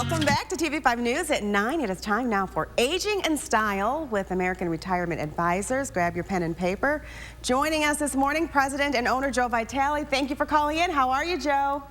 Welcome back to TV5 News at 9. It is time now for Aging in Style with American Retirement Advisors. Grab your pen and paper. Joining us this morning, President and owner Joe Vitale. Thank you for calling in. How are you, Joe?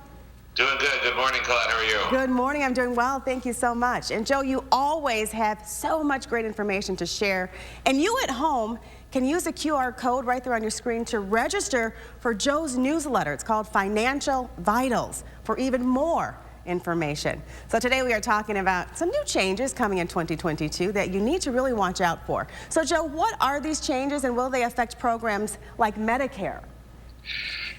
Doing good. Good morning, Colette. How are you? Good morning. I'm doing well. Thank you so much. And Joe, you always have so much great information to share. And you at home can use the QR code right there on your screen to register for Joe's newsletter. It's called Financial Vitals for even more information. So today we are talking about some new changes coming in 2022 that you need to really watch out for. So Joe, what are these changes and will they affect programs like Medicare?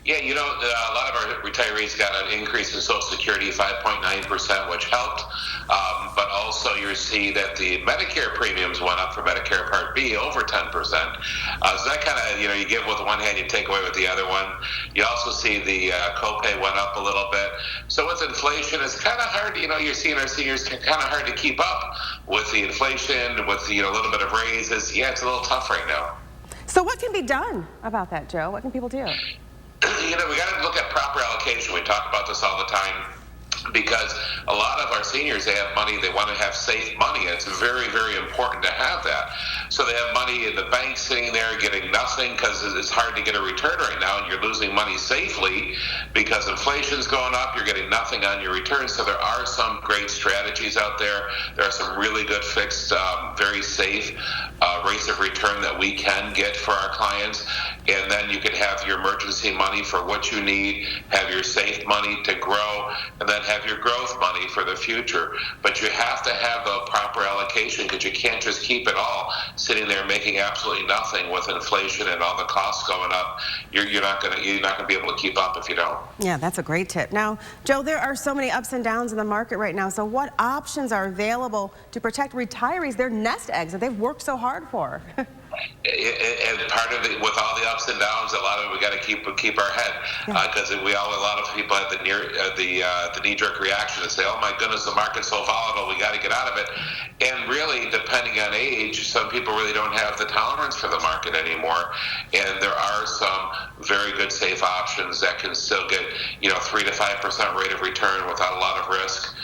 Yeah, you know, a lot of our retirees got an increase in Social Security, 5.9%, which helped. But also you see that the Medicare premiums went up for Medicare Part B over 10%. So that kind of, you know, you give with one hand, you take away with the other one. You also see the copay went up a little bit. So with inflation, it's kind of hard, you know, you're seeing our seniors kind of hard to keep up with the inflation, with the, a little bit of raises. Yeah, it's a little tough right now. So what can be done about that, Joe? What can people do? You know, we got to look at proper allocation. We talk about this all the time because a lot of our seniors, they have money, they want to have safe money. And it's very, very important to have that. So they have money in the bank sitting there getting nothing because it's hard to get a return right now, and you're losing money safely because inflation's going up, you're getting nothing on your return. So there are some great strategies out there. There are some really good fixed, very safe rates of return that we can get for our clients. And then you can have your emergency money for what you need, have your safe money to grow, and then have your growth money for the future. But you have to have the proper allocation because you can't just keep it all sitting there making absolutely nothing with inflation and all the costs going up. You're not going to be able to keep up if you don't. Yeah, that's a great tip. Now, Joe, there are so many ups and downs in the market right now. So what options are available to protect retirees, their nest eggs that they've worked so hard for? And part of it, with all the ups and downs, a lot of it we got to keep our head because a lot of people have the knee-jerk reaction and say, "Oh my goodness, the market's so volatile, we got to get out of it." And really, depending on age, some people really don't have the tolerance for the market anymore. And there are some very good safe options that can still get 3 to 5% rate of return without a lot of risk,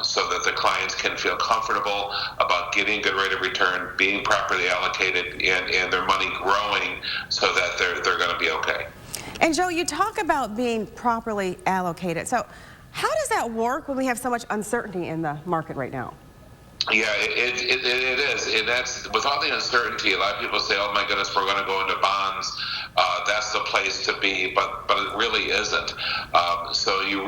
so that the clients can feel comfortable about getting a good rate of return, being properly allocated, and their money growing so that they're going to be okay. And Joe, you talk about being properly allocated. So how does that work when we have so much uncertainty in the market right now? Yeah, it is, and that's with all the uncertainty. A lot of people say, "Oh my goodness, we're going to go into bonds. That's the place to be," but it really isn't. So you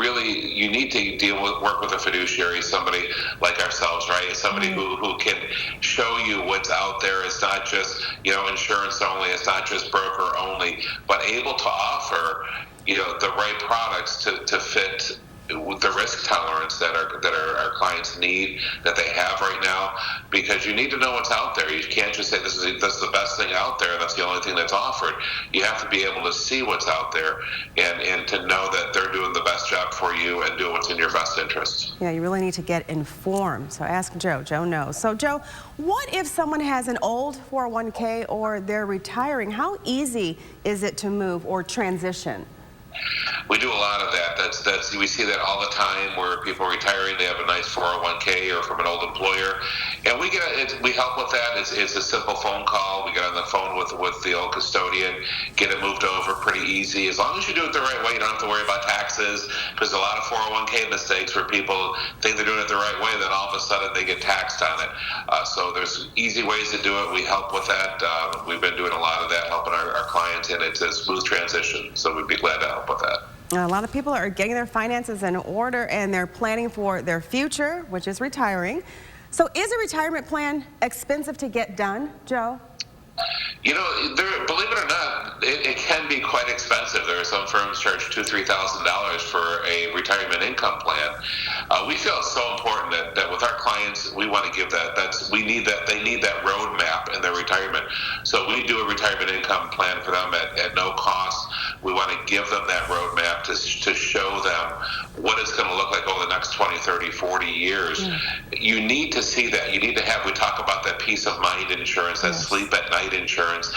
need to work with a fiduciary, somebody like ourselves, right? Somebody who can show you what's out there. It's not just insurance only. It's not just broker only, but able to offer the right products to fit the risk tolerance that our clients need, that they have right now, because you need to know what's out there. You can't just say this is the best thing out there, that's the only thing that's offered. You have to be able to see what's out there and to know that they're doing the best job for you and doing what's in your best interest. Yeah, you really need to get informed. So ask Joe. Joe knows. So Joe, what if someone has an old 401k or they're retiring? How easy is it to move or transition? We do a lot of that. We see that all the time where people are retiring, they have a nice 401k or from an old employer, and we help with that. It's a simple phone call. We get on the phone with the old custodian, get it moved over pretty easy. As long as you do it the right way, you don't have to worry about taxes, because a lot of 401k mistakes where people think they're doing it the right way, then all of a sudden they get taxed on it. So there's easy ways to do it. We help with that. We've been doing a lot of that, helping our clients, and it's a smooth transition. So we'd be glad to help with that. A lot of people are getting their finances in order and they're planning for their future, which is retiring. So is a retirement plan expensive to get done, Joe? Believe it or not, it can be quite expensive. There are some firms charge $2,000 to $3,000 for a retirement income plan. We feel it's so important that with our clients, we want to give that. They need that roadmap in their retirement. So we do a retirement income plan for them at no cost. We want to give them that roadmap to show them what it's going to look like over the next 20, 30, 40 years. You need to see that. You need to have, we talk about that peace of mind insurance, that sleep at night insurance,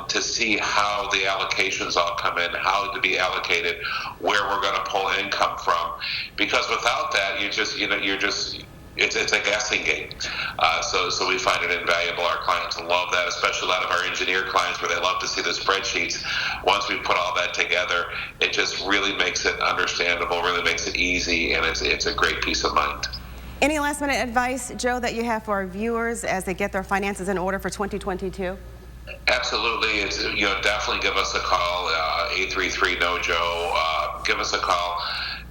to see how the allocations all come in, how to be allocated, where we're going to pull income from. because without that, it's a guessing game. So we find it invaluable. Our clients love that, especially a lot of our engineer clients, where they love to see the spreadsheets. Once we put all that together, it just really makes it understandable, really makes it easy, and it's a great peace of mind. Any last minute advice, Joe, that you have for our viewers as they get their finances in order for 2022? Absolutely. It's, definitely give us a call, 833-NO-JOE. Give us a call.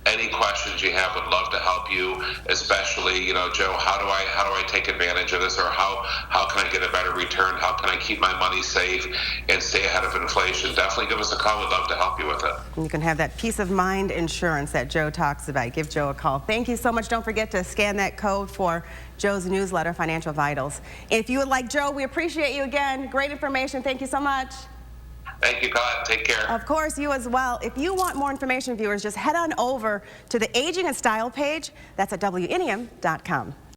Any questions you have, would love to help you, especially, Joe, how do I take advantage of this, or how can I get a better return? How can I keep my money safe and stay ahead of inflation? Definitely give us a call. We'd love to help you with it. You can have that peace of mind insurance that Joe talks about. Give Joe a call. Thank you so much. Don't forget to scan that code for Joe's newsletter, Financial Vitals. If you would like Joe, we appreciate you again. Great information. Thank you so much. Thank you, Colette. Take care. Of course, you as well. If you want more information, viewers, just head on over to the Aging and Style page. That's at WNEM.com.